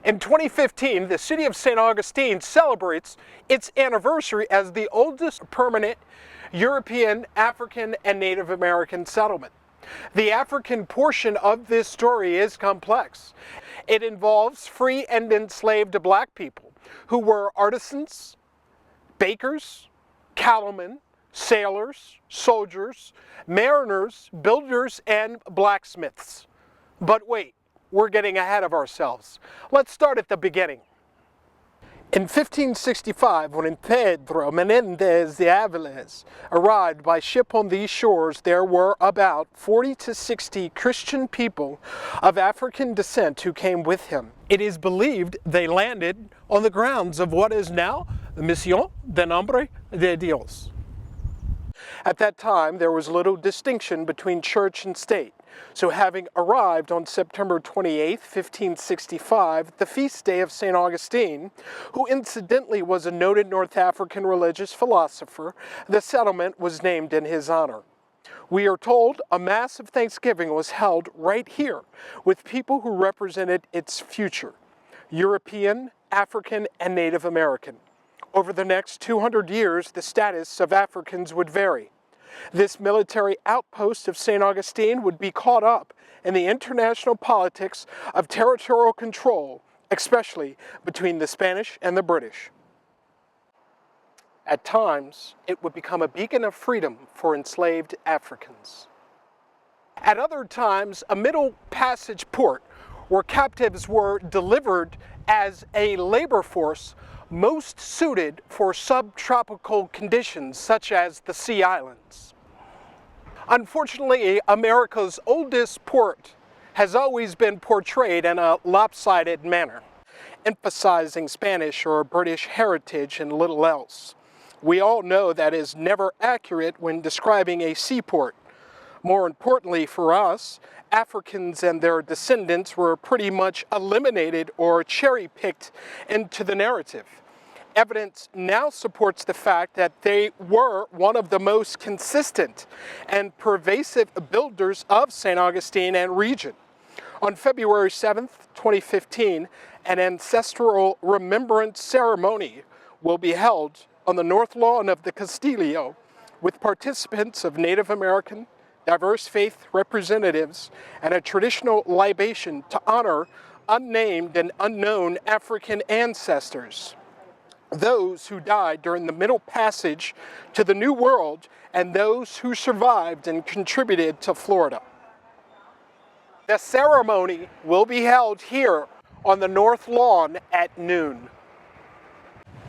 In 2015, the city of St. Augustine celebrates its anniversary as the oldest permanent European, African, and Native American settlement. The African portion of this story is complex. It involves free and enslaved black people who were artisans, bakers, cattlemen, sailors, soldiers, mariners, builders, and blacksmiths. But wait, we're getting ahead of ourselves. Let's start at the beginning. In 1565, when Pedro Menendez de Aviles arrived by ship on these shores, there were about 40 to 60 Christian people of African descent who came with him. It is believed they landed on the grounds of what is now the Mission Nombre de Dios. At that time, there was little distinction between church and state. So having arrived on September 28, 1565, the feast day of St. Augustine, who incidentally was a noted North African religious philosopher, the settlement was named in his honor. We are told a mass of thanksgiving was held right here with people who represented its future, European, African, and Native American. Over the next 200 years, the status of Africans would vary. This military outpost of St. Augustine would be caught up in the international politics of territorial control, especially between the Spanish and the British. At times, it would become a beacon of freedom for enslaved Africans. At other times, a middle passage port where captives were delivered as a labor force most suited for subtropical conditions such as the Sea Islands. Unfortunately, America's oldest port has always been portrayed in a lopsided manner, emphasizing Spanish or British heritage and little else. We all know that is never accurate when describing a seaport. More importantly for us, Africans and their descendants were pretty much eliminated or cherry-picked into the narrative. Evidence now supports the fact that they were one of the most consistent and pervasive builders of St. Augustine and region. On February 7th, 2015, an Ancestral Remembrance Ceremony will be held on the north lawn of the Castillo with participants of Native American, diverse faith representatives, and a traditional libation to honor unnamed and unknown African ancestors, those who died during the Middle Passage to the New World and those who survived and contributed to Florida. The ceremony will be held here on the north lawn at noon.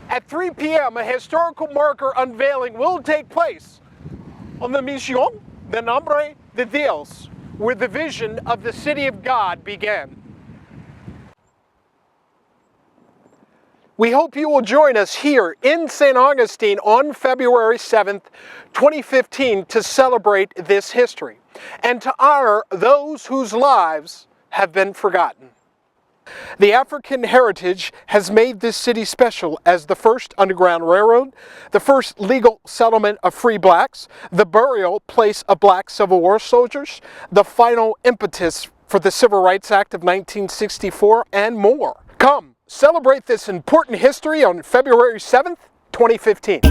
At 3 p.m., a historical marker unveiling will take place on the Mission Nombre de Dios, where the vision of the City of God began. We hope you will join us here in St. Augustine on February 7th, 2015 to celebrate this history and to honor those whose lives have been forgotten. The African heritage has made this city special as the first underground railroad, the first legal settlement of free blacks, the burial place of black Civil War soldiers, the final impetus for the Civil Rights Act of 1964, and more. Come, celebrate this important history on February 7th, 2015.